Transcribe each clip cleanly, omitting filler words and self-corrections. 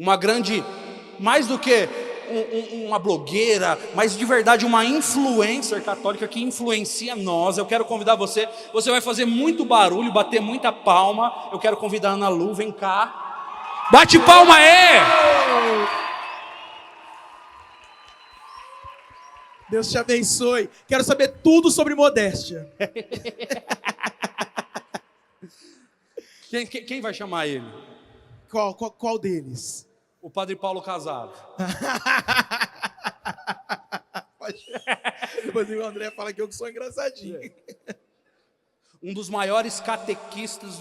uma grande, mais do que uma blogueira, mas de verdade uma influencer católica que influencia nós. Eu quero convidar você, você vai fazer muito barulho, bater muita palma. Eu quero convidar a Ana Lu, vem cá. Bate palma aí! Deus te abençoe. Quero saber tudo sobre modéstia. Quem vai chamar ele? Qual deles? O Padre Paulo Casado. Depois o André fala que eu sou engraçadinho. Um dos maiores catequistas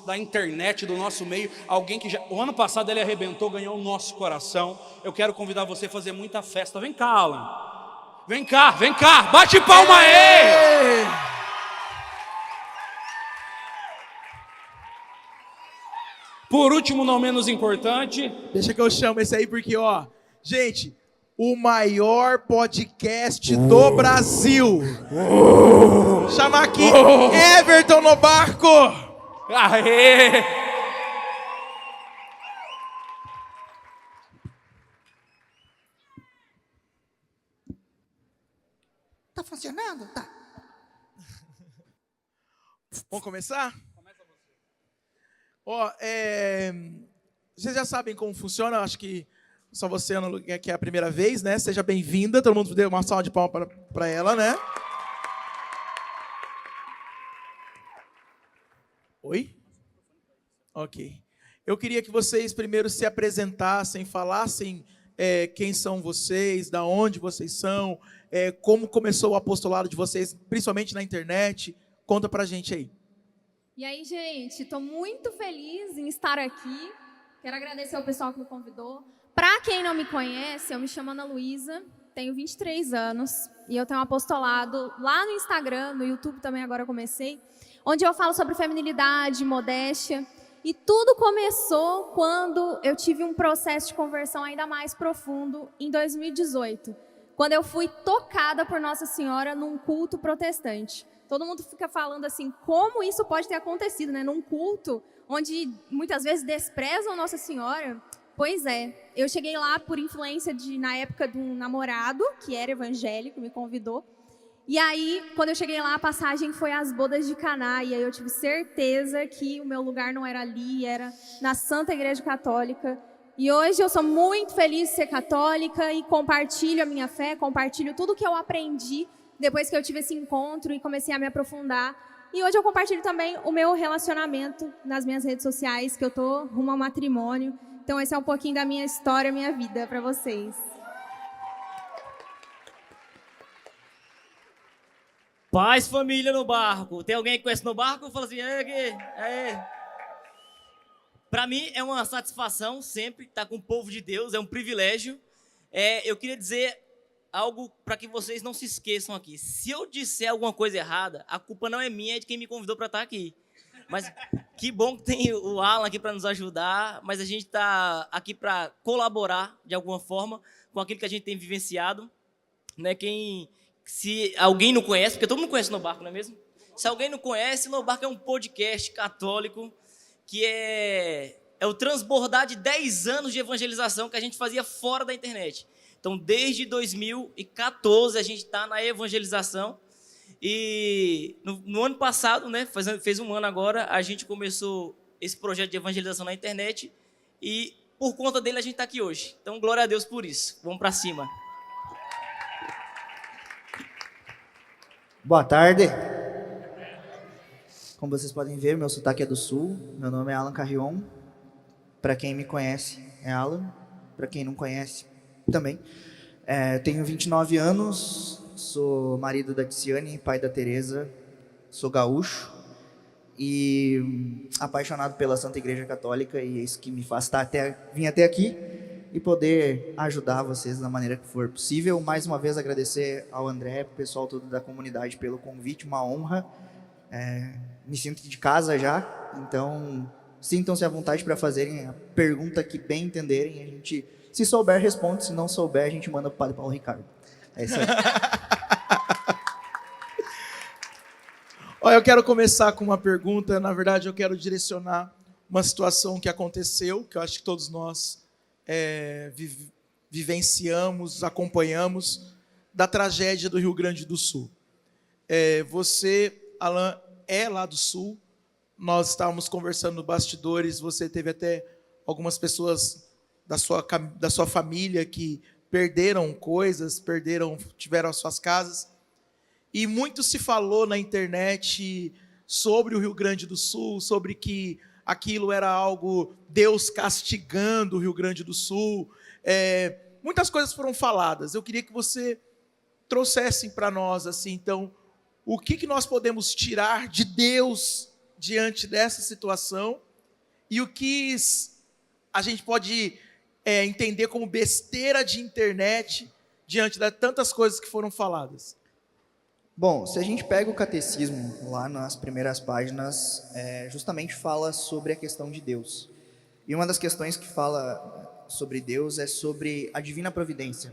da internet, do nosso meio. Alguém que o ano passado ele arrebentou, ganhou o nosso coração. Eu quero convidar você a fazer muita festa. Vem cá, Alan. Vem cá, bate palma aí! Por último, não menos importante. Deixa que eu chamo esse aí, porque, gente, o maior podcast do Brasil. Chama aqui Everton no barco. Aê! Tá funcionando? Tá. Vamos começar? Começa você. Vocês já sabem como funciona, acho que só você, Ana Lu, que é a primeira vez, né? Seja bem-vinda, todo mundo deu uma salva de palmas para ela, né? Oi? Ok. Eu queria que vocês primeiro se apresentassem, falassem quem são vocês, da onde vocês são, como começou o apostolado de vocês, principalmente na internet. Conta pra gente aí. E aí, gente, estou muito feliz em estar aqui. Quero agradecer ao pessoal que me convidou. Para quem não me conhece, eu me chamo Ana Luísa, tenho 23 anos e eu tenho um apostolado lá no Instagram, no YouTube também agora comecei, onde eu falo sobre feminilidade, modéstia. E tudo começou quando eu tive um processo de conversão ainda mais profundo em 2018, quando eu fui tocada por Nossa Senhora num culto protestante. Todo mundo fica falando assim, como isso pode ter acontecido, né? Num culto onde muitas vezes desprezam Nossa Senhora. Pois é, eu cheguei lá por influência na época de um namorado, que era evangélico, me convidou. E aí, quando eu cheguei lá, a passagem foi às bodas de Caná, e aí eu tive certeza que o meu lugar não era ali, era na Santa Igreja Católica. E hoje eu sou muito feliz de ser católica e compartilho a minha fé, compartilho tudo que eu aprendi depois que eu tive esse encontro e comecei a me aprofundar. E hoje eu compartilho também o meu relacionamento nas minhas redes sociais, que eu tô rumo ao matrimônio. Então esse é um pouquinho da minha história, minha vida para vocês. Paz, família no barco. Tem alguém que conhece no barco? Fala assim, Para mim é uma satisfação sempre estar com o povo de Deus, é um privilégio. Eu queria dizer algo para que vocês não se esqueçam aqui. Se eu disser alguma coisa errada, a culpa não é minha, é de quem me convidou para estar aqui. Mas que bom que tem o Alan aqui para nos ajudar, mas a gente está aqui para colaborar de alguma forma com aquilo que a gente tem vivenciado, né? Se alguém não conhece, porque todo mundo conhece No Barco, não é mesmo? Se alguém não conhece, No Barco é um podcast católico que é o transbordar de 10 anos de evangelização que a gente fazia fora da internet. Então, desde 2014, a gente está na evangelização. E no ano passado, né, fez um ano agora, a gente começou esse projeto de evangelização na internet. E, por conta dele, a gente está aqui hoje. Então, glória a Deus por isso. Vamos para cima. Boa tarde. Como vocês podem ver, meu sotaque é do Sul. Meu nome é Alan Carrion. Para quem me conhece, é Alan. Para quem não conhece, também. Tenho 29 anos, sou marido da Tiziane, pai da Tereza, sou gaúcho e apaixonado pela Santa Igreja Católica, e é isso que me faz vir até aqui e poder ajudar vocês da maneira que for possível. Mais uma vez agradecer ao André, pro pessoal todo da comunidade pelo convite, uma honra. Me sinto de casa já, então sintam-se à vontade para fazerem a pergunta que bem entenderem. A gente, se souber, responde, se não souber, a gente manda para o Padre Paulo Ricardo. É isso aí. Olha, eu quero começar com uma pergunta. Na verdade, eu quero direcionar uma situação que aconteceu, que eu acho que todos nós vivenciamos, acompanhamos da tragédia do Rio Grande do Sul. Você, Alan, é lá do Sul. Nós estávamos conversando no bastidores, você teve até algumas pessoas da sua família que perderam coisas, tiveram as suas casas. E muito se falou na internet sobre o Rio Grande do Sul, sobre que aquilo era algo, Deus castigando o Rio Grande do Sul. Muitas coisas foram faladas. Eu queria que você trouxesse para nós, assim, então, o que nós podemos tirar de Deus diante dessa situação e o que a gente pode entender como besteira de internet diante de tantas coisas que foram faladas. Bom, se a gente pega o catecismo, lá nas primeiras páginas, justamente fala sobre a questão de Deus. E uma das questões que fala sobre Deus é sobre a divina providência.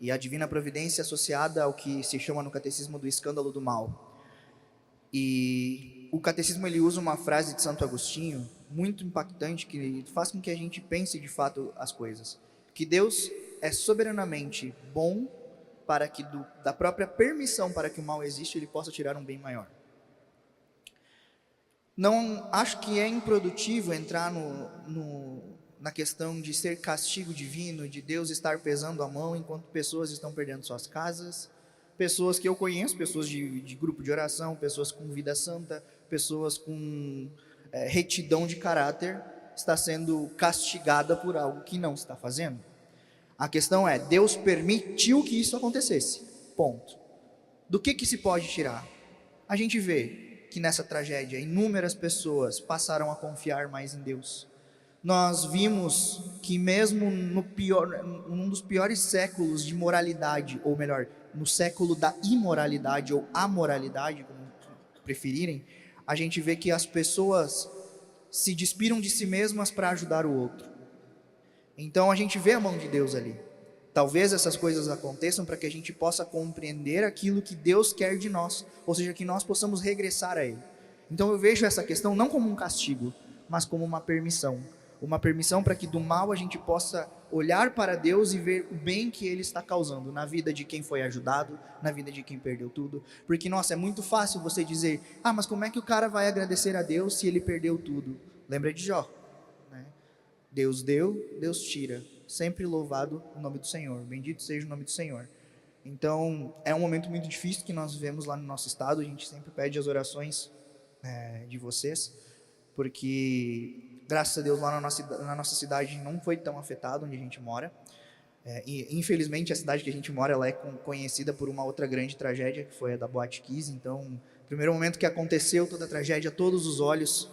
E a divina providência associada ao que se chama no catecismo do escândalo do mal. E o catecismo ele usa uma frase de Santo Agostinho, muito impactante, que faz com que a gente pense de fato as coisas. Que Deus é soberanamente bom para que da própria permissão para que o mal exista, ele possa tirar um bem maior. Não acho que é improdutivo entrar na questão de ser castigo divino, de Deus estar pesando a mão enquanto pessoas estão perdendo suas casas, pessoas que eu conheço, pessoas de grupo de oração, pessoas com vida santa, pessoas com retidão de caráter, está sendo castigada por algo que não está fazendo. A questão é, Deus permitiu que isso acontecesse, ponto. Do que se pode tirar? A gente vê que nessa tragédia inúmeras pessoas passaram a confiar mais em Deus. Nós vimos que mesmo num dos piores séculos de moralidade, ou melhor, no século da imoralidade ou amoralidade, como preferirem, a gente vê que as pessoas se despiram de si mesmas para ajudar o outro. Então a gente vê a mão de Deus ali. Talvez essas coisas aconteçam para que a gente possa compreender aquilo que Deus quer de nós, ou seja, que nós possamos regressar a Ele. Então eu vejo essa questão não como um castigo, mas como uma permissão para que do mal a gente possa olhar para Deus e ver o bem que Ele está causando na vida de quem foi ajudado, na vida de quem perdeu tudo. Porque, nossa, é muito fácil você dizer, mas como é que o cara vai agradecer a Deus se ele perdeu tudo? Lembra de Jó, né? Deus deu, Deus tira. Sempre louvado o nome do Senhor. Bendito seja o nome do Senhor. Então, é um momento muito difícil que nós vivemos lá no nosso estado. A gente sempre pede as orações de vocês, porque, graças a Deus, lá na nossa cidade não foi tão afetado onde a gente mora. E, infelizmente, a cidade que a gente mora ela é conhecida por uma outra grande tragédia, que foi a da Boate Kiss. Então, no primeiro momento que aconteceu toda a tragédia, todos os olhos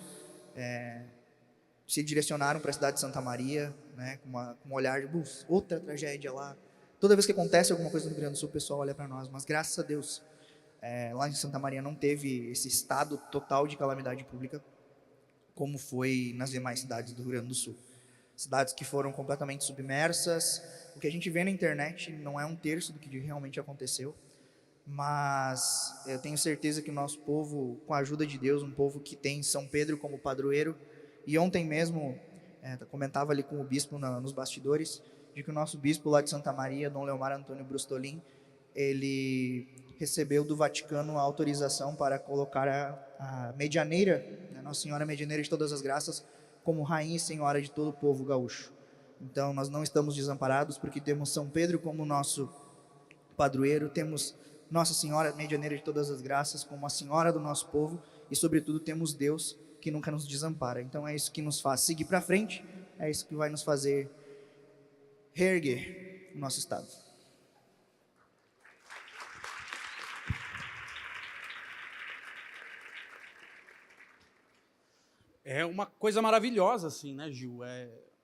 se direcionaram para a cidade de Santa Maria, né, com um olhar de outra tragédia lá. Toda vez que acontece alguma coisa no Rio Grande do Sul, o pessoal olha para nós, mas graças a Deus, lá em Santa Maria não teve esse estado total de calamidade pública, como foi nas demais cidades do Rio Grande do Sul. Cidades que foram completamente submersas. O que a gente vê na internet não é um terço do que realmente aconteceu, mas eu tenho certeza que o nosso povo, com a ajuda de Deus, um povo que tem São Pedro como padroeiro, e ontem mesmo, comentava ali com o bispo nos bastidores, de que o nosso bispo lá de Santa Maria, Dom Leomar Antônio Brustolin, ele recebeu do Vaticano a autorização para colocar a medianeira, a Nossa Senhora Medianeira de Todas as Graças, como rainha e senhora de todo o povo gaúcho. Então nós não estamos desamparados, porque temos São Pedro como nosso padroeiro, temos Nossa Senhora Medianeira de Todas as Graças como a senhora do nosso povo, e sobretudo temos Deus que nunca nos desampara. Então é isso que nos faz seguir para frente, é isso que vai nos fazer reerguer o nosso estado. É uma coisa maravilhosa, assim, né, Gil?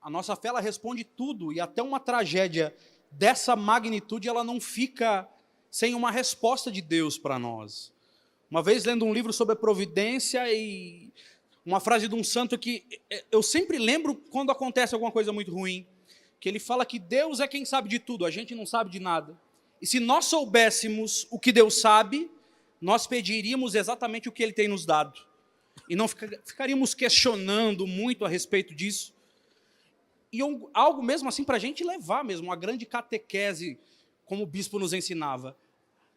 A nossa fé, ela responde tudo, e até uma tragédia dessa magnitude, ela não fica sem uma resposta de Deus para nós. Uma vez, lendo um livro sobre a providência, e uma frase de um santo que eu sempre lembro quando acontece alguma coisa muito ruim, que ele fala que Deus é quem sabe de tudo, a gente não sabe de nada. E se nós soubéssemos o que Deus sabe, nós pediríamos exatamente o que Ele tem nos dado. E não ficaríamos questionando muito a respeito disso. e algo mesmo assim para a gente levar mesmo, uma grande catequese, como o bispo nos ensinava.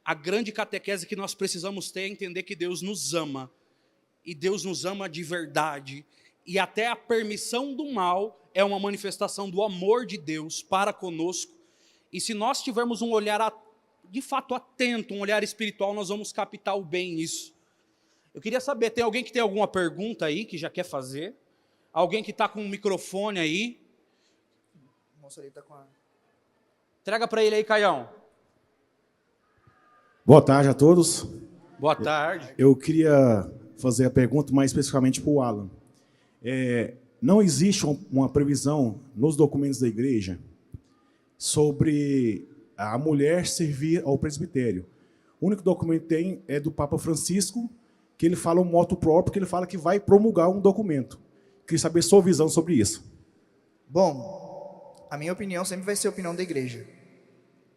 A grande catequese que nós precisamos ter é entender que Deus nos ama, e Deus nos ama de verdade, e até a permissão do mal é uma manifestação do amor de Deus para conosco, e se nós tivermos um olhar de fato atento, um olhar espiritual, nós vamos captar o bem nisso. Eu queria saber, tem alguém que tem alguma pergunta aí, que já quer fazer? Alguém que está com um microfone aí? O moço ali tá com a... Entrega para ele aí, Caião. Boa tarde a todos. Boa tarde. Eu queria fazer a pergunta mais especificamente para o Alan. Não existe uma previsão nos documentos da igreja sobre a mulher servir ao presbitério. O único documento que tem é do Papa Francisco, que ele fala um moto próprio, que ele fala que vai promulgar um documento. Queria saber sua visão sobre isso. Bom, a minha opinião sempre vai ser a opinião da igreja.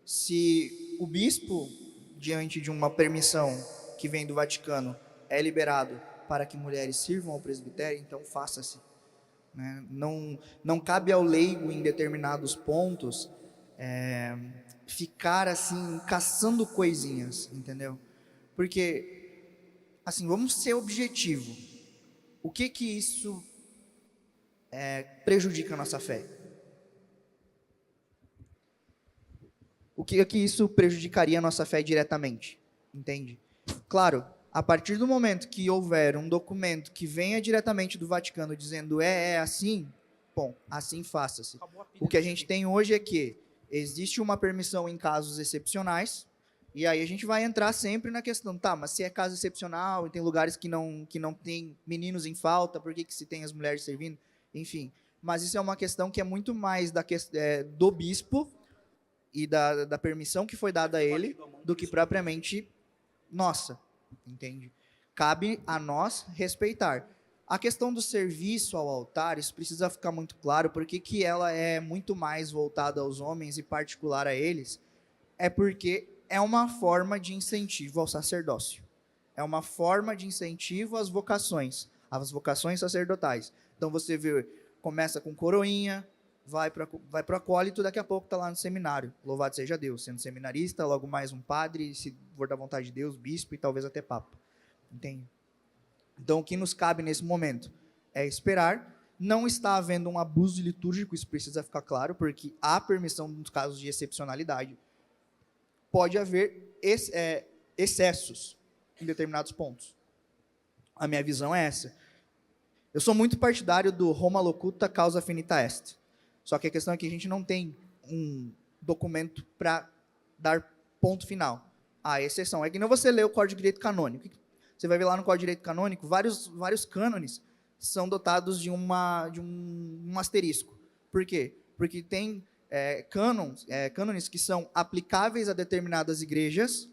Se o bispo, diante de uma permissão que vem do Vaticano, é liberado para que mulheres sirvam ao presbitério, então faça-se. Né? Não cabe ao leigo, em determinados pontos, ficar assim, caçando coisinhas, entendeu? Porque... assim, vamos ser objetivo. O que isso prejudica a nossa fé? O que isso prejudicaria a nossa fé diretamente? Entende? Claro, a partir do momento que houver um documento que venha diretamente do Vaticano dizendo assim, bom, assim faça-se. O que a gente tem hoje é que existe uma permissão em casos excepcionais. E aí a gente vai entrar sempre na questão, tá, mas se é caso excepcional e tem lugares que não tem meninos em falta, por que se tem as mulheres servindo? Enfim, mas isso é uma questão que é muito mais do bispo e da permissão que foi dada a ele do que propriamente nossa, entende? Cabe a nós respeitar. A questão do serviço ao altar, isso precisa ficar muito claro, porque que ela é muito mais voltada aos homens e particular a eles, é porque é uma forma de incentivo ao sacerdócio. É uma forma de incentivo às vocações sacerdotais. Então você vê, começa com coroinha, vai para o acólito, daqui a pouco está lá no seminário. Louvado seja Deus, sendo seminarista, logo mais um padre, se for da vontade de Deus, bispo e talvez até papa. Entende? Então o que nos cabe nesse momento é esperar. Não está havendo um abuso litúrgico, isso precisa ficar claro, porque há permissão nos casos de excepcionalidade. Pode haver excessos em determinados pontos. A minha visão é essa. Eu sou muito partidário do Roma locuta causa finita est. Só que a questão é que a gente não tem um documento para dar ponto final. A exceção é que não você lê o Código de Direito Canônico. Você vai ver lá no Código de Direito Canônico, vários cânones são dotados de um asterisco. Por quê? Porque tem cânones que são aplicáveis a determinadas igrejas,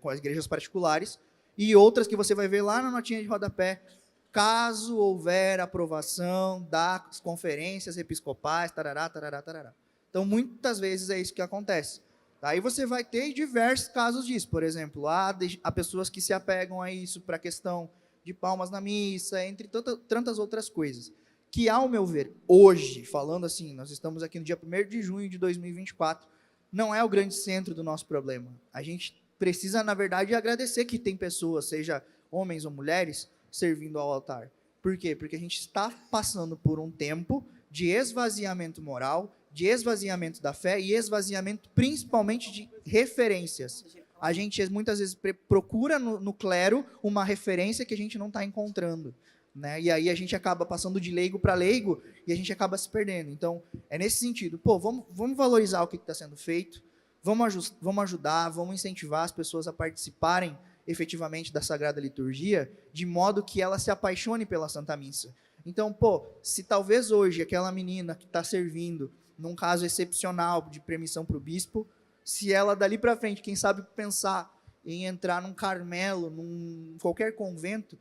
com as igrejas particulares, e outras que você vai ver lá na notinha de rodapé, caso houver aprovação das conferências episcopais, tarará, tarará, tarará. Então, muitas vezes é isso que acontece. Aí você vai ter diversos casos disso. Por exemplo, há pessoas que se apegam a isso para a questão de palmas na missa, entre tantas outras coisas. Que, ao meu ver, hoje, falando assim, nós estamos aqui no dia 1º de junho de 2024, não é o grande centro do nosso problema. A gente precisa, na verdade, agradecer que tem pessoas, seja homens ou mulheres, servindo ao altar. Por quê? Porque a gente está passando por um tempo de esvaziamento moral, de esvaziamento da fé e esvaziamento principalmente de referências. A gente muitas vezes procura no clero uma referência que a gente não está encontrando. Né? E aí a gente acaba passando de leigo para leigo e a gente acaba se perdendo. Então, é nesse sentido. Vamos valorizar o que está sendo feito, vamos ajudar, vamos incentivar as pessoas a participarem efetivamente da Sagrada Liturgia, de modo que ela se apaixone pela Santa Missa. Então, se talvez hoje aquela menina que está servindo, num caso excepcional de permissão para o bispo, se ela dali para frente, quem sabe pensar em entrar num Carmelo, num qualquer convento,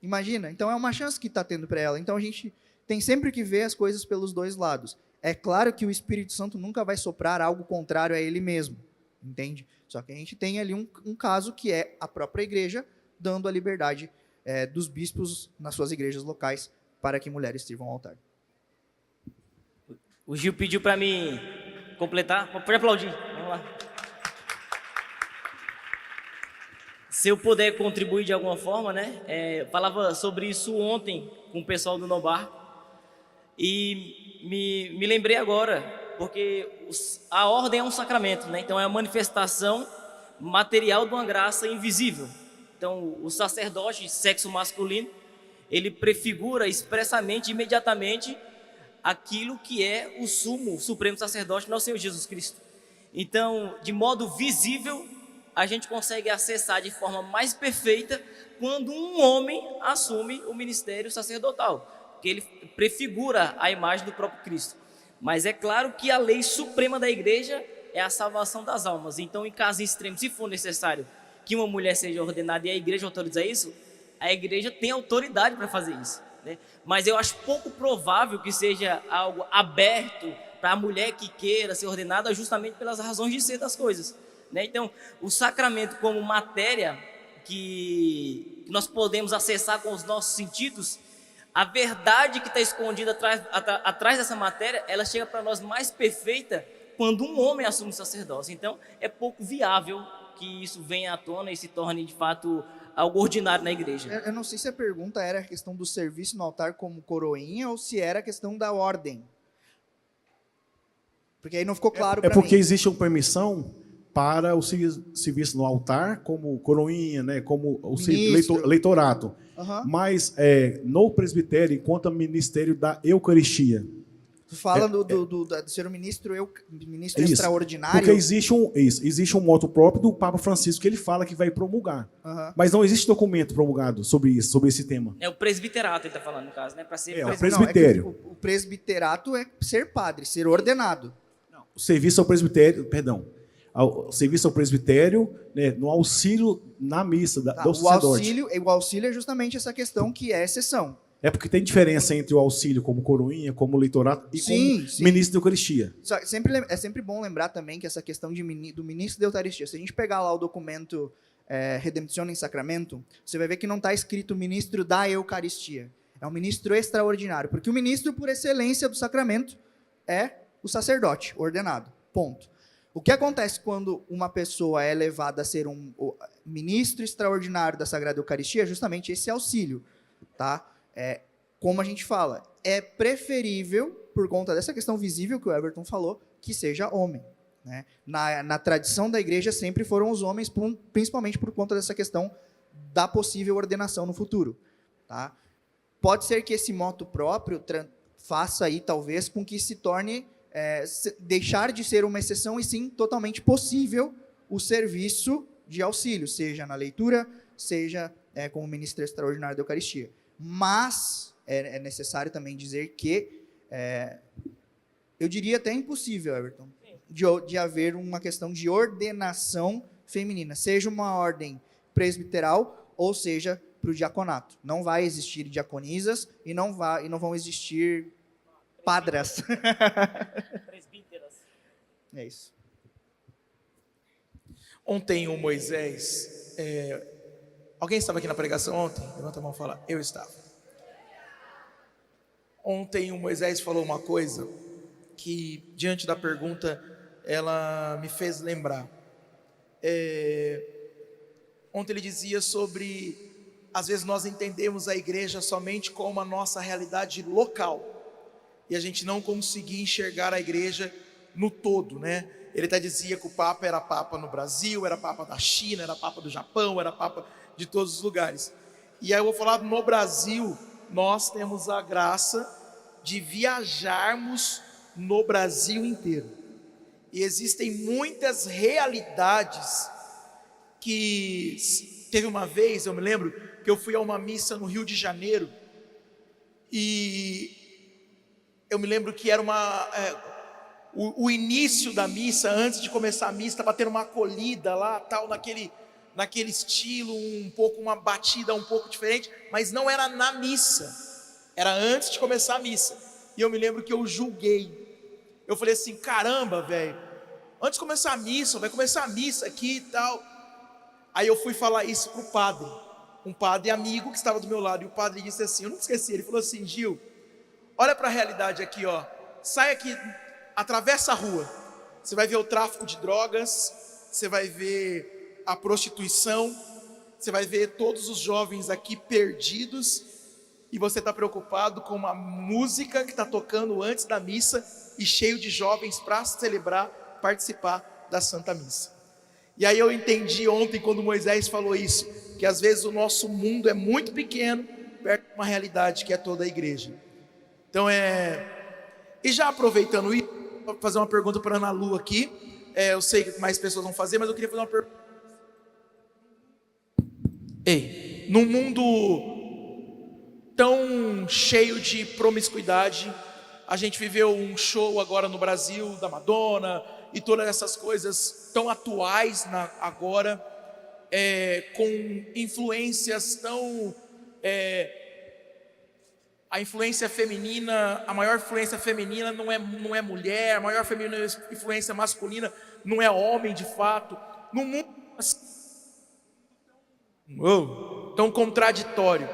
imagina, então é uma chance que está tendo para ela. Então a gente tem sempre que ver as coisas pelos dois lados. É claro que o Espírito Santo nunca vai soprar algo contrário a ele mesmo, entende? Só que a gente tem ali um caso que é a própria igreja dando a liberdade dos bispos nas suas igrejas locais para que mulheres sirvam ao altar. O Gil pediu para mim completar. Pode aplaudir. Vamos lá. Se eu puder contribuir de alguma forma, né? Falava sobre isso ontem com o pessoal do Nobar. E me lembrei agora, porque a ordem é um sacramento, né? Então é a manifestação material de uma graça invisível. Então o sacerdote de sexo masculino, ele prefigura expressamente, imediatamente, aquilo que é o supremo sacerdote, nosso Senhor Jesus Cristo. Então, de modo visível, a gente consegue acessar de forma mais perfeita quando um homem assume o ministério sacerdotal, porque ele prefigura a imagem do próprio Cristo. Mas é claro que a lei suprema da igreja é a salvação das almas. Então, em caso extremo, se for necessário que uma mulher seja ordenada e a igreja autoriza isso, a igreja tem autoridade para fazer isso, né? Mas eu acho pouco provável que seja algo aberto para a mulher que queira ser ordenada, justamente pelas razões de ser das coisas, né? Então, o sacramento como matéria que nós podemos acessar com os nossos sentidos, a verdade que está escondida atrás dessa matéria, ela chega para nós mais perfeita quando um homem assume o sacerdócio. Então, é pouco viável que isso venha à tona e se torne, de fato, algo ordinário na igreja. Eu não sei se a pergunta era a questão do serviço no altar como coroinha ou se era a questão da ordem. Porque aí não ficou claro para mim. É porque existe uma permissão para o serviço no altar, como coroinha, né, como o leitorato. Uhum. Mas no presbitério, enquanto ministério da Eucaristia. Tu fala do ser um ministro extraordinário. Porque existe um moto próprio do Papa Francisco que ele fala que vai promulgar. Uhum. Mas não existe documento promulgado sobre isso, sobre esse tema. É o presbiterato, ele está falando, no caso, né? Para ser o presbitério. presbitério. O presbiterato é ser padre, ser ordenado. O serviço ao presbitério, perdão. O serviço ao presbitério, né, no auxílio na missa do sacerdote. O auxílio é justamente essa questão que é exceção. É porque tem diferença entre o auxílio como coroinha, como leitorato e como ministro da Eucaristia. É sempre bom lembrar também que essa questão do ministro da Eucaristia, se a gente pegar lá o documento Redemption em Sacramento, você vai ver que não está escrito ministro da Eucaristia. É um ministro extraordinário, porque o ministro por excelência do sacramento é o sacerdote ordenado. Ponto. O que acontece quando uma pessoa é levada a ser um ministro extraordinário da Sagrada Eucaristia é justamente esse auxílio, tá? Como a gente fala, é preferível, por conta dessa questão visível que o Everton falou, que seja homem, né? Na tradição da igreja sempre foram os homens, principalmente por conta dessa questão da possível ordenação no futuro, tá? Pode ser que esse moto próprio faça aí, talvez, com que se torne, deixar de ser uma exceção e sim totalmente possível o serviço de auxílio, seja na leitura, seja como ministro extraordinário da Eucaristia. Mas é necessário também dizer que, eu diria até impossível, Everton, de haver uma questão de ordenação feminina, seja uma ordem presbiteral ou seja para o diaconato. Não vai existir diaconisas e não vão existir padras. Presbíteras. É isso. Ontem o Moisés... Alguém estava aqui na pregação ontem? Levanta a mão e fala, eu estava. Ontem o Moisés falou uma coisa que, diante da pergunta, ela me fez lembrar. Ontem ele dizia sobre, às vezes nós entendemos a igreja somente como a nossa realidade local, e a gente não conseguir enxergar a igreja no todo, né? Ele até dizia que o Papa era Papa no Brasil, era Papa da China, era Papa do Japão, era Papa de todos os lugares. E aí eu vou falar, no Brasil, nós temos a graça de viajarmos no Brasil inteiro. E existem muitas realidades que... Teve uma vez, eu me lembro, que eu fui a uma missa no Rio de Janeiro, e eu me lembro que era o início da missa, antes de começar a missa, estava tendo uma acolhida lá, tal, naquele estilo, uma batida um pouco diferente, mas não era na missa, era antes de começar a missa. E eu me lembro que eu julguei, eu falei assim, caramba, velho, antes de começar a missa, vai começar a missa aqui e tal. Aí eu fui falar isso para o padre, um padre amigo que estava do meu lado, e o padre disse assim, eu nunca esqueci, ele falou assim, Gil, olha para a realidade aqui, ó. sai aqui, atravessa a rua. Você vai ver o tráfico de drogas, você vai ver a prostituição, você vai ver todos os jovens aqui perdidos, e você está preocupado com uma música que está tocando antes da missa e cheio de jovens para celebrar, participar da Santa Missa. E aí eu entendi ontem, quando Moisés falou isso, que às vezes o nosso mundo é muito pequeno, perto de uma realidade que é toda a igreja. Então E já aproveitando isso, vou fazer uma pergunta para a Ana Lu aqui. Eu sei que mais pessoas vão fazer, mas eu queria fazer uma pergunta. Ei, num mundo tão cheio de promiscuidade, a gente viveu um show agora no Brasil da Madonna e todas essas coisas tão atuais agora, com influências tão... a influência feminina, a maior influência feminina não é mulher, a maior influência masculina não é homem de fato. Num mundo tão contraditório,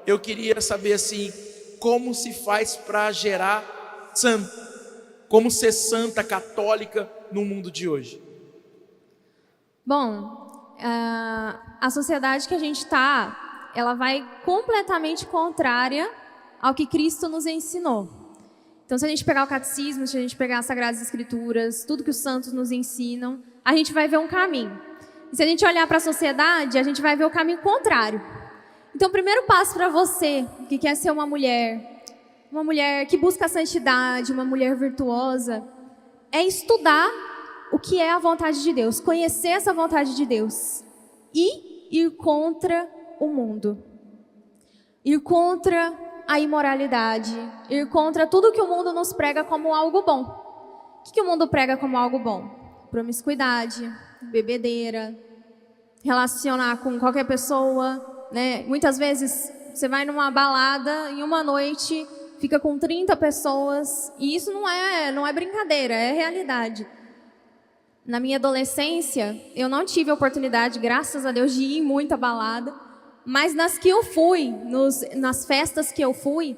eu queria saber assim, como se faz para gerar santo, como ser santa católica no mundo de hoje? Bom, a sociedade que a gente está, ela vai completamente contrária ao que Cristo nos ensinou. Então, se a gente pegar o catecismo, se a gente pegar as Sagradas Escrituras, tudo que os santos nos ensinam, a gente vai ver um caminho. E se a gente olhar para a sociedade, a gente vai ver o caminho contrário. Então, o primeiro passo para você que quer ser uma mulher que busca a santidade, uma mulher virtuosa, é estudar o que é a vontade de Deus, conhecer essa vontade de Deus e ir contra o mundo, ir contra a imoralidade, ir contra tudo que o mundo nos prega como algo bom. O que o mundo prega como algo bom? Promiscuidade, bebedeira, relacionar com qualquer pessoa, né? Muitas vezes você vai numa balada em uma noite, fica com 30 pessoas, e isso não é brincadeira, é realidade. Na minha adolescência, eu não tive a oportunidade, graças a Deus, de ir em muita balada, mas nas que eu fui, nas festas que eu fui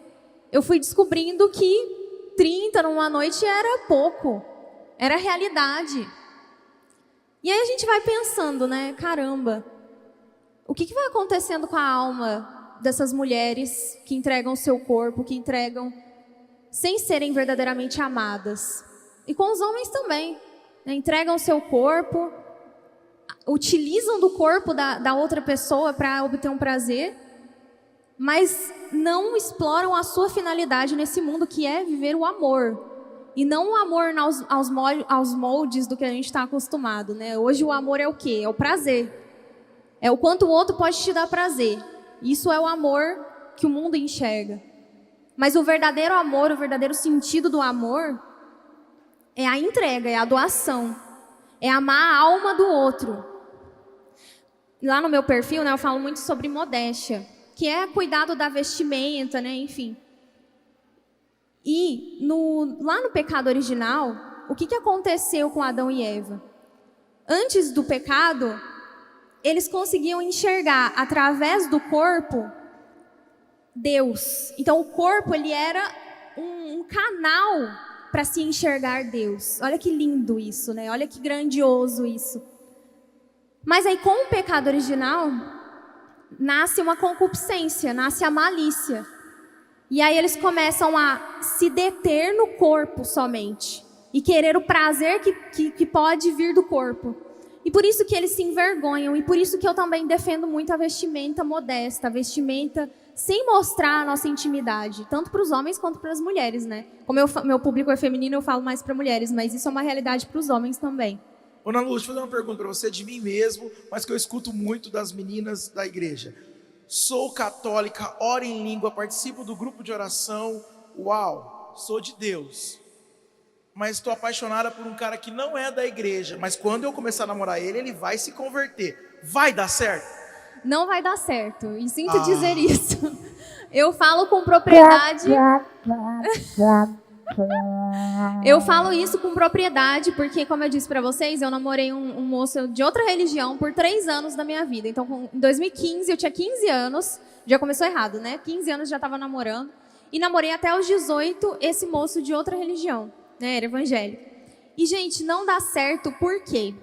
descobrindo que 30 numa noite era pouco, era realidade. E aí a gente vai pensando, né, caramba, o que vai acontecendo com a alma dessas mulheres que entregam o seu corpo, que entregam sem serem verdadeiramente amadas? E com os homens também, né, entregam o seu corpo, utilizam do corpo da outra pessoa para obter um prazer, mas não exploram a sua finalidade nesse mundo, que é viver o amor. E não o amor aos moldes do que a gente está acostumado, né? Hoje o amor é o quê? É o prazer. É o quanto o outro pode te dar prazer. Isso é o amor que o mundo enxerga. Mas o verdadeiro amor, o verdadeiro sentido do amor é a entrega, é a doação. É amar a alma do outro. Lá no meu perfil, né, eu falo muito sobre modéstia, que é cuidado da vestimenta, né, enfim. E lá no pecado original, o que aconteceu com Adão e Eva? Antes do pecado, eles conseguiam enxergar através do corpo Deus. Então o corpo, ele era um canal para se enxergar Deus. Olha que lindo isso, né? Olha que grandioso isso. Mas aí com o pecado original, nasce uma concupiscência, nasce a malícia. E aí eles começam a se deter no corpo somente. E querer o prazer que pode vir do corpo. E por isso que eles se envergonham. E por isso que eu também defendo muito a vestimenta modesta. A vestimenta sem mostrar a nossa intimidade. Tanto para os homens quanto para as mulheres, né? Como meu público é feminino, eu falo mais para mulheres. Mas isso é uma realidade para os homens também. Ô, Ana Lu, deixa eu fazer uma pergunta para você de mim mesmo, mas que eu escuto muito das meninas da igreja. Sou católica, oro em língua, participo do grupo de oração. Uau, sou de Deus. Mas estou apaixonada por um cara que não é da igreja. Mas quando eu começar a namorar ele, ele vai se converter. Vai dar certo? Não vai dar certo. E sinto dizer isso. Eu falo com propriedade. Eu falo isso com propriedade porque, como eu disse para vocês, eu namorei um moço de outra religião por 3 anos da minha vida. Então, em 2015, eu tinha 15 anos, já começou errado, né? 15 anos já estava namorando. E namorei até os 18 esse moço de outra religião, né? Era evangélico. E, gente, não dá certo por quê?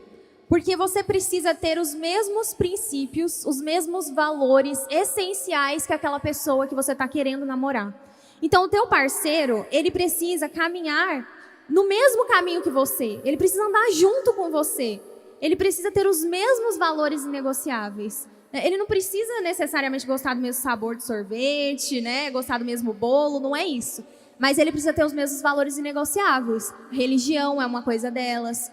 Porque você precisa ter os mesmos princípios, os mesmos valores essenciais que aquela pessoa que você está querendo namorar. Então, o teu parceiro, ele precisa caminhar no mesmo caminho que você. Ele precisa andar junto com você. Ele precisa ter os mesmos valores inegociáveis. Ele não precisa necessariamente gostar do mesmo sabor de sorvete, né? Gostar do mesmo bolo, não é isso. Mas ele precisa ter os mesmos valores inegociáveis. A religião é uma coisa delas.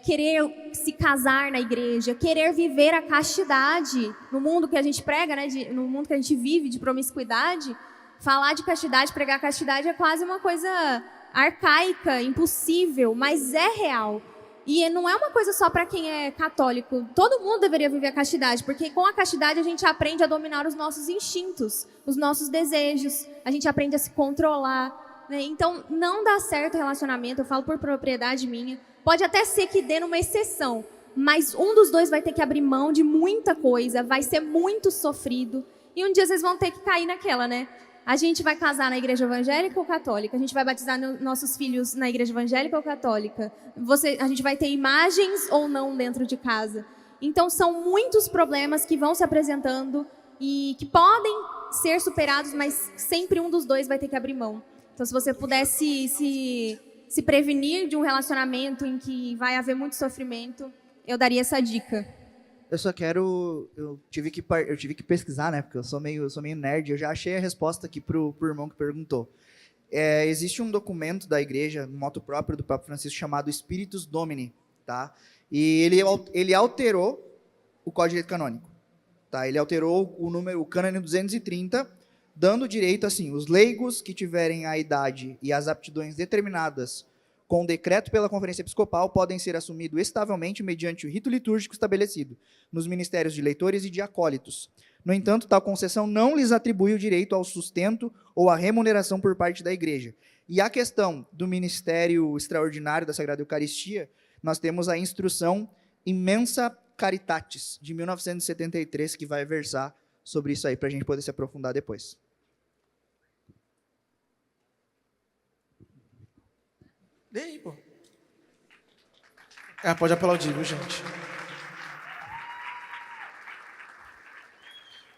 Querer se casar na igreja, querer viver a castidade. No mundo que a gente prega, né? No mundo que a gente vive de promiscuidade, falar de castidade, pregar castidade é quase uma coisa arcaica, impossível, mas é real. E não é uma coisa só para quem é católico. Todo mundo deveria viver a castidade, porque com a castidade a gente aprende a dominar os nossos instintos, os nossos desejos, a gente aprende a se controlar, né? Então, não dá certo o relacionamento, eu falo por propriedade minha. Pode até ser que dê numa exceção, mas um dos dois vai ter que abrir mão de muita coisa, vai ser muito sofrido. E um dia vocês vão ter que cair naquela, né? A gente vai casar na igreja evangélica ou católica? A gente vai batizar nossos filhos na igreja evangélica ou católica? A gente vai ter imagens ou não dentro de casa? Então, são muitos problemas que vão se apresentando e que podem ser superados, mas sempre um dos dois vai ter que abrir mão. Então, se você pudesse se prevenir de um relacionamento em que vai haver muito sofrimento, eu daria essa dica. Eu tive que pesquisar, né? Porque eu sou meio nerd. Eu já achei a resposta aqui pro irmão que perguntou. Existe um documento da igreja, um moto próprio do Papa Francisco, chamado Spiritus Domini, tá? E ele alterou o Código de Direito Canônico, tá? Ele alterou o cânone 230, dando direito, assim, os leigos que tiverem a idade e as aptidões determinadas com decreto pela Conferência Episcopal podem ser assumidos estavelmente mediante o rito litúrgico estabelecido nos ministérios de leitores e de acólitos. No entanto, tal concessão não lhes atribui o direito ao sustento ou à remuneração por parte da Igreja. E a questão do ministério extraordinário da Sagrada Eucaristia, nós temos a instrução Immensa Caritatis, de 1973, que vai versar sobre isso aí, para a gente poder se aprofundar depois. Dê aí, pô. Pode aplaudir, viu, gente?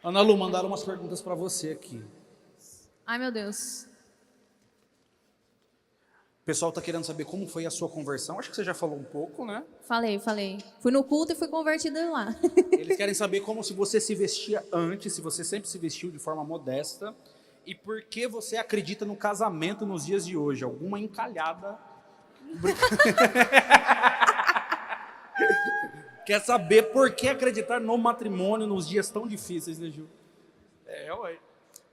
Ana Lu, mandaram umas perguntas para você aqui. Ai, meu Deus. O pessoal está querendo saber como foi a sua conversão. Acho que você já falou um pouco, né? Falei. Fui no culto e fui convertida lá. Eles querem saber como se você se vestia antes, se você sempre se vestiu de forma modesta, e por que você acredita no casamento nos dias de hoje. Alguma encalhada... Quer saber por que acreditar no matrimônio nos dias tão difíceis, né, Gil? Ué.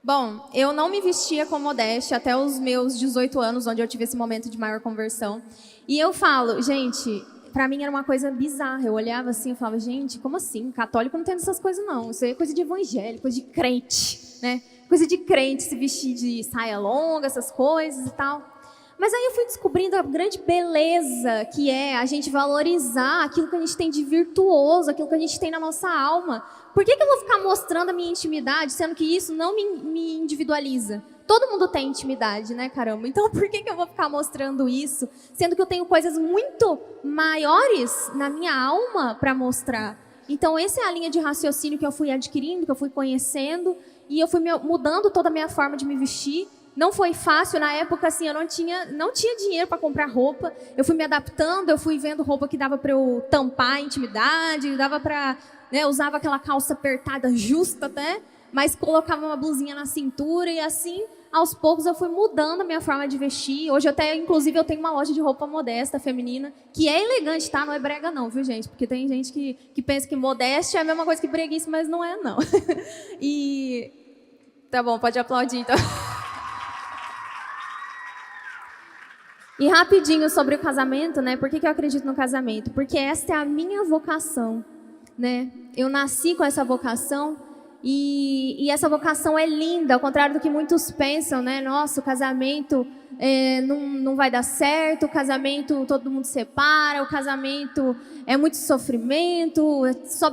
Bom, eu não me vestia com modéstia até os meus 18 anos, onde eu tive esse momento de maior conversão. E eu falo, gente, pra mim era uma coisa bizarra. Eu olhava assim e falava, gente, como assim? Católico não tem essas coisas, não. Isso aí é coisa de evangélico, coisa de crente, né? Coisa de crente, se vestir de saia longa, essas coisas e tal. Mas aí eu fui descobrindo a grande beleza que é a gente valorizar aquilo que a gente tem de virtuoso, aquilo que a gente tem na nossa alma. Por que eu vou ficar mostrando a minha intimidade, sendo que isso não me individualiza? Todo mundo tem intimidade, né, caramba? Então por que eu vou ficar mostrando isso, sendo que eu tenho coisas muito maiores na minha alma para mostrar? Então essa é a linha de raciocínio que eu fui adquirindo, que eu fui conhecendo, e eu fui mudando toda a minha forma de me vestir. Não foi fácil, na época, assim, eu não tinha dinheiro para comprar roupa. Eu fui me adaptando, eu fui vendo roupa que dava para eu tampar a intimidade, dava para, né, usava aquela calça apertada justa até, mas colocava uma blusinha na cintura e assim, aos poucos eu fui mudando a minha forma de vestir. Hoje inclusive, eu tenho uma loja de roupa modesta, feminina, que é elegante, tá? Não é brega não, viu, gente? Porque tem gente que pensa que modéstia é a mesma coisa que breguice, mas não é, não. E... Tá bom, pode aplaudir, então. E rapidinho sobre o casamento, né? Por que eu acredito no casamento? Porque esta é a minha vocação, né? Eu nasci com essa vocação e essa vocação é linda, ao contrário do que muitos pensam, né? Nossa, o casamento não vai dar certo, o casamento todo mundo separa, o casamento é muito sofrimento, é só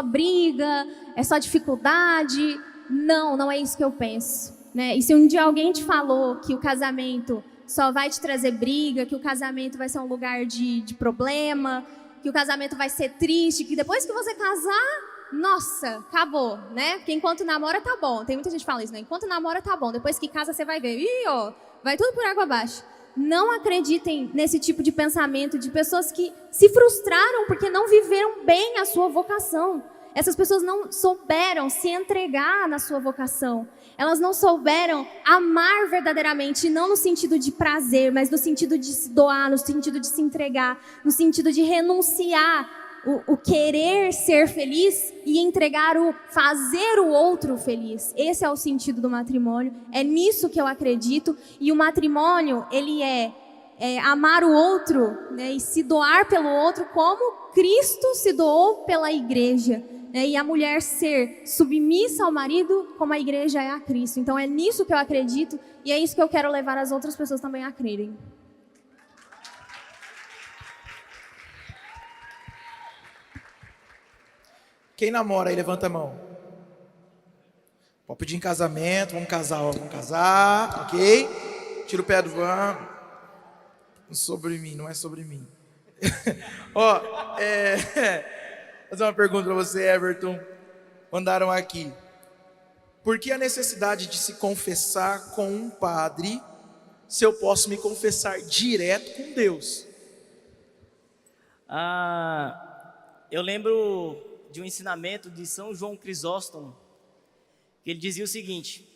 briga, é só dificuldade. Não é isso que eu penso. né? E se um dia alguém te falou que o casamento só vai te trazer briga, que o casamento vai ser um lugar de problema, que o casamento vai ser triste, que depois que você casar, nossa, acabou, né? Porque enquanto namora tá bom. Tem muita gente que fala isso, né? Enquanto namora tá bom, depois que casa você vai ver. Ih, ó, vai tudo por água abaixo. Não acreditem nesse tipo de pensamento de pessoas que se frustraram porque não viveram bem a sua vocação. Essas pessoas não souberam se entregar na sua vocação. Elas não souberam amar verdadeiramente, não no sentido de prazer, mas no sentido de se doar, no sentido de se entregar, no sentido de renunciar o querer ser feliz e entregar o fazer o outro feliz. Esse é o sentido do matrimônio, é nisso que eu acredito. E o matrimônio, ele é amar o outro, né, e se doar pelo outro como Cristo se doou pela igreja, né, e a mulher ser submissa ao marido como a igreja é a Cristo. Então é nisso que eu acredito e é isso que eu quero levar as outras pessoas também a crerem. Quem namora aí, levanta a mão. Pode pedir em casamento, vamos casar, ok? Tira o pé do van. Sobre mim, não é sobre mim. Ó, vou fazer uma pergunta para você, Everton. Mandaram aqui. Por que a necessidade de se confessar com um padre se eu posso me confessar direto com Deus? Eu lembro de um ensinamento de São João Crisóstomo, que ele dizia o seguinte: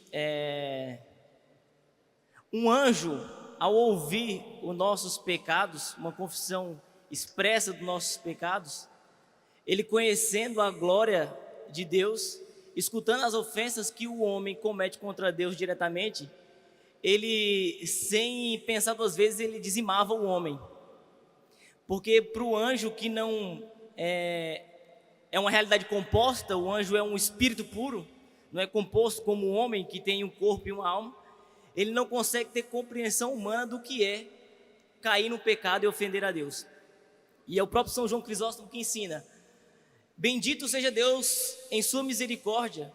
um anjo, ao ouvir os nossos pecados, uma confissão expressa dos nossos pecados, ele conhecendo a glória de Deus, escutando as ofensas que o homem comete contra Deus diretamente, ele, sem pensar duas vezes, ele dizimava o homem. Porque para o anjo, que não é uma realidade composta, o anjo é um espírito puro, não é composto como o homem que tem um corpo e uma alma, ele não consegue ter compreensão humana do que é cair no pecado e ofender a Deus. E é o próprio São João Crisóstomo que ensina: bendito seja Deus em sua misericórdia,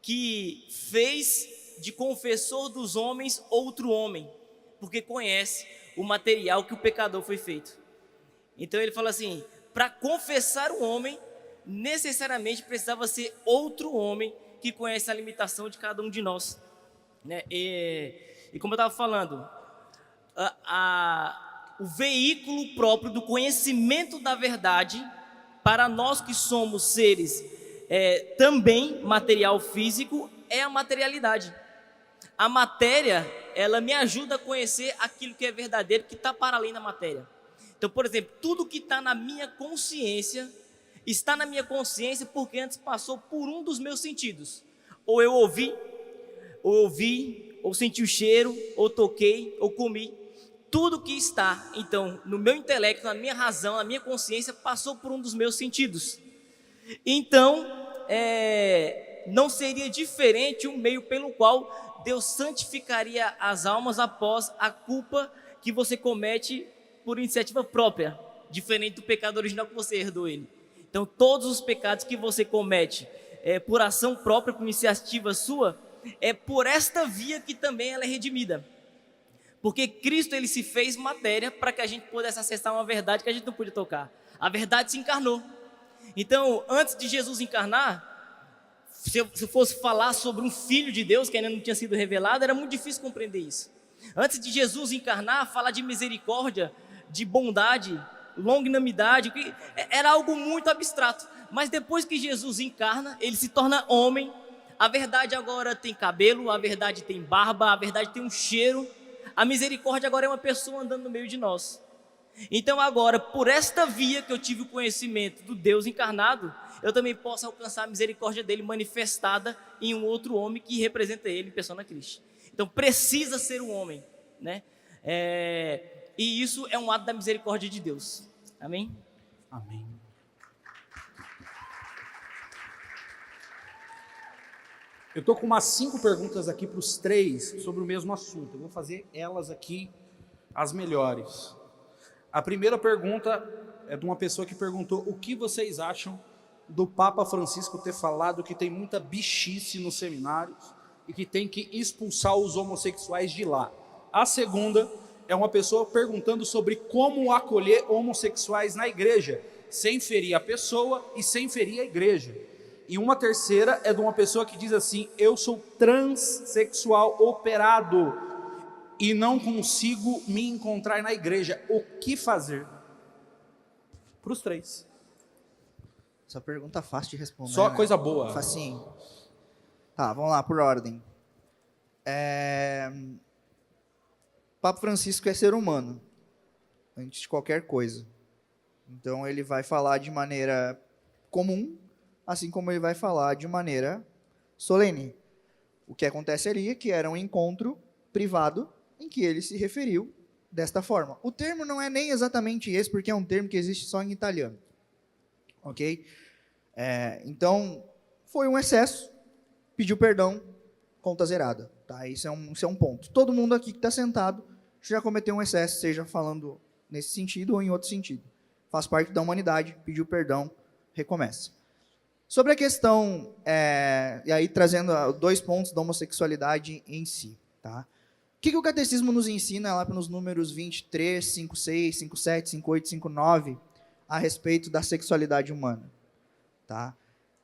que fez de confessor dos homens outro homem, porque conhece o material que o pecador foi feito. Então ele fala assim: para confessar o homem, necessariamente precisava ser outro homem que conhece a limitação de cada um de nós, né? E como eu estava falando, o veículo próprio do conhecimento da verdade, para nós que somos seres também material físico, é a materialidade. A matéria, ela me ajuda a conhecer aquilo que é verdadeiro, que está para além da matéria. Então, por exemplo, tudo que está na minha consciência, está na minha consciência porque antes passou por um dos meus sentidos. Ou eu ouvi, ou senti o cheiro, ou toquei, ou comi. Tudo que está, então, no meu intelecto, na minha razão, na minha consciência, passou por um dos meus sentidos. Então, não seria diferente um meio pelo qual Deus santificaria as almas após a culpa que você comete por iniciativa própria, diferente do pecado original que você herdou ele. Então, todos os pecados que você comete por ação própria, por iniciativa sua, é por esta via que também ela é redimida. Porque Cristo, ele se fez matéria para que a gente pudesse acessar uma verdade que a gente não podia tocar. A verdade se encarnou. Então, antes de Jesus encarnar, se eu fosse falar sobre um filho de Deus que ainda não tinha sido revelado, era muito difícil compreender isso. Antes de Jesus encarnar, falar de misericórdia, de bondade, longanimidade, era algo muito abstrato. Mas depois que Jesus encarna, ele se torna homem. A verdade agora tem cabelo, a verdade tem barba, a verdade tem um cheiro. A misericórdia agora é uma pessoa andando no meio de nós. Então agora, por esta via que eu tive o conhecimento do Deus encarnado, eu também posso alcançar a misericórdia dele manifestada em um outro homem que representa ele, persona Christi. Então precisa ser um homem, né? E isso é um ato da misericórdia de Deus. Amém? Amém. Eu estou com umas 5 perguntas aqui para os 3 sobre o mesmo assunto. Eu vou fazer elas aqui, as melhores. A primeira pergunta é de uma pessoa que perguntou: o que vocês acham do Papa Francisco ter falado que tem muita bichice nos seminários e que tem que expulsar os homossexuais de lá. A segunda é uma pessoa perguntando sobre como acolher homossexuais na igreja, sem ferir a pessoa e sem ferir a igreja. E uma terceira é de uma pessoa que diz assim: eu sou transexual operado e não consigo me encontrar na igreja. O que fazer? Para os três. Essa pergunta fácil de responder. Só né? coisa boa. Facinho. Tá, vamos lá, por ordem. Papa Francisco é ser humano, antes de qualquer coisa. Então ele vai falar de maneira comum, assim como ele vai falar de maneira solene. O que acontece ali é que era um encontro privado em que ele se referiu desta forma. O termo não é nem exatamente esse, porque é um termo que existe só em italiano. Ok? Então, foi um excesso, pediu perdão, conta zerada. Tá? Isso é um ponto. Todo mundo aqui que está sentado já cometeu um excesso, seja falando nesse sentido ou em outro sentido. Faz parte da humanidade, pediu perdão, recomeça. Sobre a questão, e aí trazendo 2 pontos da homossexualidade em si. Tá? O que o catecismo nos ensina lá nos números 23, 56, 57, 58, 59, a respeito da sexualidade humana? Tá?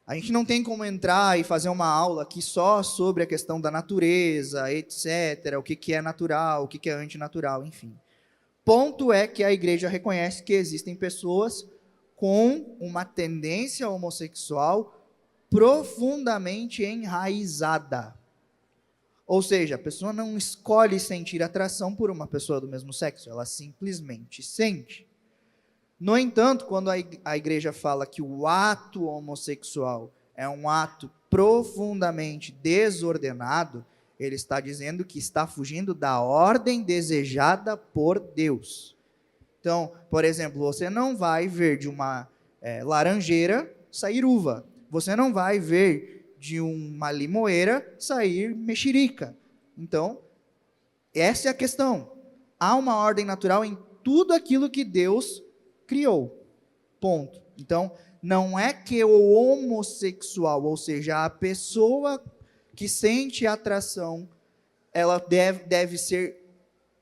A gente não tem como entrar e fazer uma aula aqui só sobre a questão da natureza, etc., o que é natural, o que é antinatural, enfim. Ponto é que a igreja reconhece que existem pessoas com uma tendência homossexual profundamente enraizada. Ou seja, a pessoa não escolhe sentir atração por uma pessoa do mesmo sexo, ela simplesmente sente. No entanto, quando a igreja fala que o ato homossexual é um ato profundamente desordenado, ele está dizendo que está fugindo da ordem desejada por Deus. Então, por exemplo, você não vai ver de uma laranjeira sair uva. Você não vai ver de uma limoeira sair mexerica. Então, essa é a questão. Há uma ordem natural em tudo aquilo que Deus criou. Ponto. Então, não é que o homossexual, ou seja, a pessoa que sente atração, ela deve ser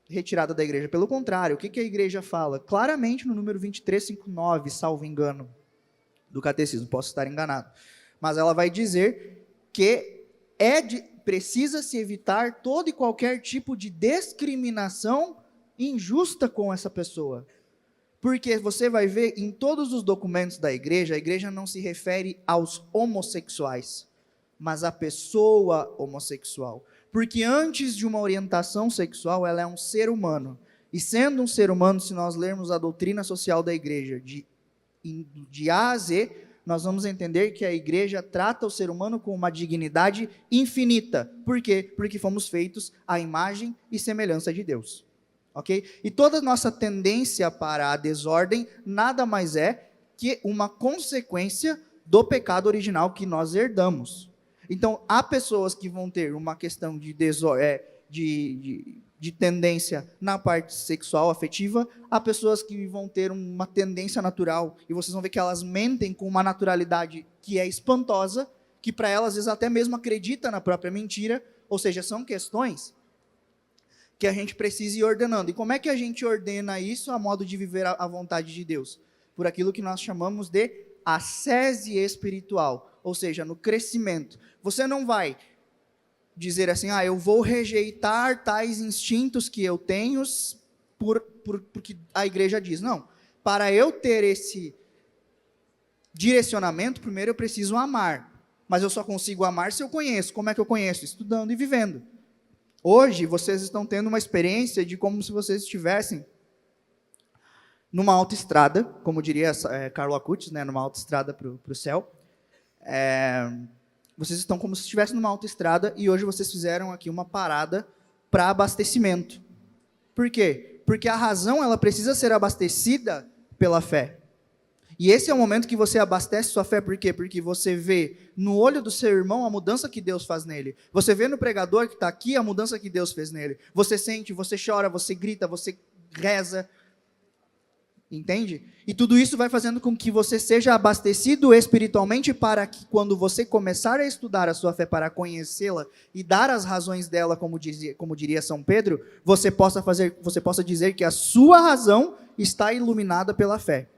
retirada da igreja. Pelo contrário, o que a igreja fala? Claramente no número 2359, salvo engano, do catecismo, posso estar enganado. Mas ela vai dizer que precisa se evitar todo e qualquer tipo de discriminação injusta com essa pessoa. Porque você vai ver em todos os documentos da igreja, a igreja não se refere aos homossexuais, mas à pessoa homossexual. Porque antes de uma orientação sexual, ela é um ser humano. E sendo um ser humano, se nós lermos a doutrina social da igreja, de A a Z, nós vamos entender que a igreja trata o ser humano com uma dignidade infinita. Por quê? Porque fomos feitos à imagem e semelhança de Deus. Okay? E toda a nossa tendência para a desordem nada mais é que uma consequência do pecado original que nós herdamos. Então, há pessoas que vão ter uma questão de tendência na parte sexual, afetiva, há pessoas que vão ter uma tendência natural, e vocês vão ver que elas mentem com uma naturalidade que é espantosa, que para elas, às vezes, até mesmo acredita na própria mentira, ou seja, são questões que a gente precisa ir ordenando. E como é que a gente ordena isso a modo de viver a vontade de Deus? Por aquilo que nós chamamos de ascese espiritual, ou seja, no crescimento. Você não vai dizer assim, eu vou rejeitar tais instintos que eu tenho porque a igreja diz. Não, para eu ter esse direcionamento, primeiro eu preciso amar, mas eu só consigo amar se eu conheço. Como é que eu conheço? Estudando e vivendo. Hoje, vocês estão tendo uma experiência de como se vocês estivessem numa autoestrada, como diria Carlo Acutis, né, numa autoestrada para o céu. Vocês estão como se estivessem numa autoestrada e hoje vocês fizeram aqui uma parada para abastecimento. Por quê? Porque a razão ela precisa ser abastecida pela fé. E esse é o momento que você abastece sua fé, por quê? Porque você vê no olho do seu irmão a mudança que Deus faz nele. Você vê no pregador que está aqui a mudança que Deus fez nele. Você sente, você chora, você grita, você reza. Entende? E tudo isso vai fazendo com que você seja abastecido espiritualmente para que quando você começar a estudar a sua fé para conhecê-la e dar as razões dela, como diria São Pedro, você possa dizer que a sua razão está iluminada pela fé.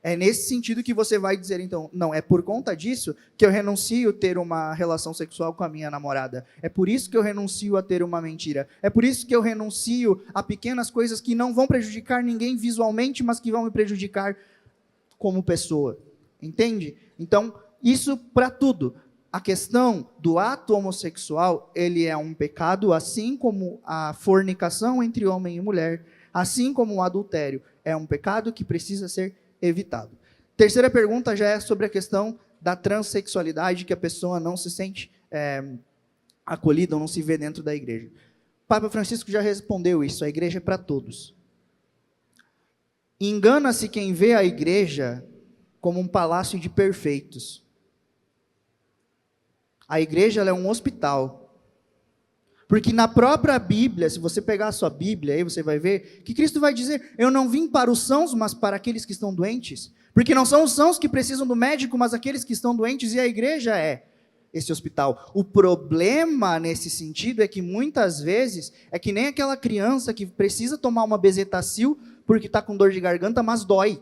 É nesse sentido que você vai dizer, então, não, é por conta disso que eu renuncio a ter uma relação sexual com a minha namorada. É por isso que eu renuncio a ter uma mentira. É por isso que eu renuncio a pequenas coisas que não vão prejudicar ninguém visualmente, mas que vão me prejudicar como pessoa. Entende? Então, isso para tudo. A questão do ato homossexual, ele é um pecado, assim como a fornicação entre homem e mulher, assim como o adultério. É um pecado que precisa ser evitado. Terceira pergunta já é sobre a questão da transexualidade, que a pessoa não se sente acolhida ou não se vê dentro da igreja. O Papa Francisco já respondeu isso, a igreja é para todos. Engana-se quem vê a igreja como um palácio de perfeitos. A igreja ela é um hospital. Porque na própria Bíblia, se você pegar a sua Bíblia, aí você vai ver que Cristo vai dizer, eu não vim para os sãos, mas para aqueles que estão doentes. Porque não são os sãos que precisam do médico, mas aqueles que estão doentes, e a igreja é esse hospital. O problema nesse sentido é que muitas vezes, é que nem aquela criança que precisa tomar uma bezetacil porque está com dor de garganta, mas dói.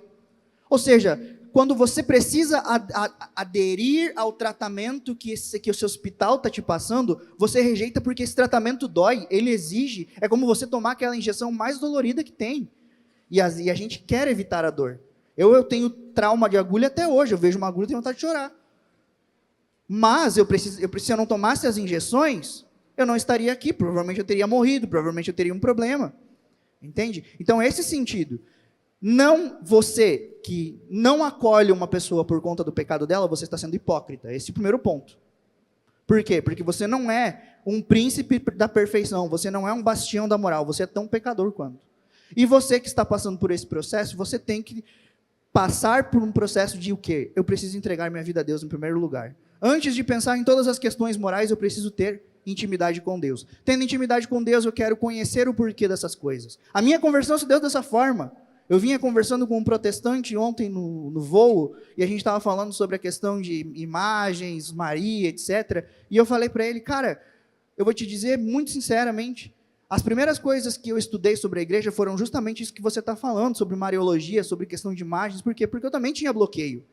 Ou seja, quando você precisa aderir ao tratamento que o seu hospital está te passando, você rejeita porque esse tratamento dói, ele exige, é como você tomar aquela injeção mais dolorida que tem. E a gente quer evitar a dor. Eu tenho trauma de agulha até hoje, eu vejo uma agulha e tenho vontade de chorar. Mas se eu não tomasse as injeções, eu não estaria aqui, provavelmente eu teria morrido, provavelmente eu teria um problema. Entende? Então, esse sentido. Não, você que não acolhe uma pessoa por conta do pecado dela, você está sendo hipócrita. Esse é o primeiro ponto. Por quê? Porque você não é um príncipe da perfeição, você não é um bastião da moral, você é tão pecador quanto. E você que está passando por esse processo, você tem que passar por um processo de o quê? Eu preciso entregar minha vida a Deus em primeiro lugar. Antes de pensar em todas as questões morais, eu preciso ter intimidade com Deus. Tendo intimidade com Deus, eu quero conhecer o porquê dessas coisas. A minha conversão se deu dessa forma. Eu vinha conversando com um protestante ontem no voo, e a gente estava falando sobre a questão de imagens, Maria, etc. E eu falei para ele, cara, eu vou te dizer muito sinceramente, as primeiras coisas que eu estudei sobre a igreja foram justamente isso que você está falando, sobre mariologia, sobre questão de imagens. Por quê? Porque eu também tinha bloqueio.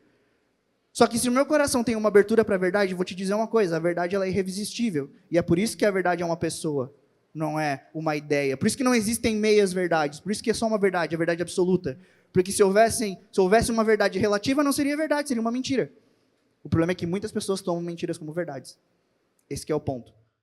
Só que se o meu coração tem uma abertura para a verdade, eu vou te dizer uma coisa, a verdade ela é irresistível. E é por isso que a verdade é uma pessoa. Não é uma ideia. Por isso que não existem meias verdades. Por isso que é só uma verdade, a verdade absoluta. Porque se houvesse uma verdade relativa, não seria verdade, seria uma mentira. O problema é que muitas pessoas tomam mentiras como verdades. Esse que é o ponto.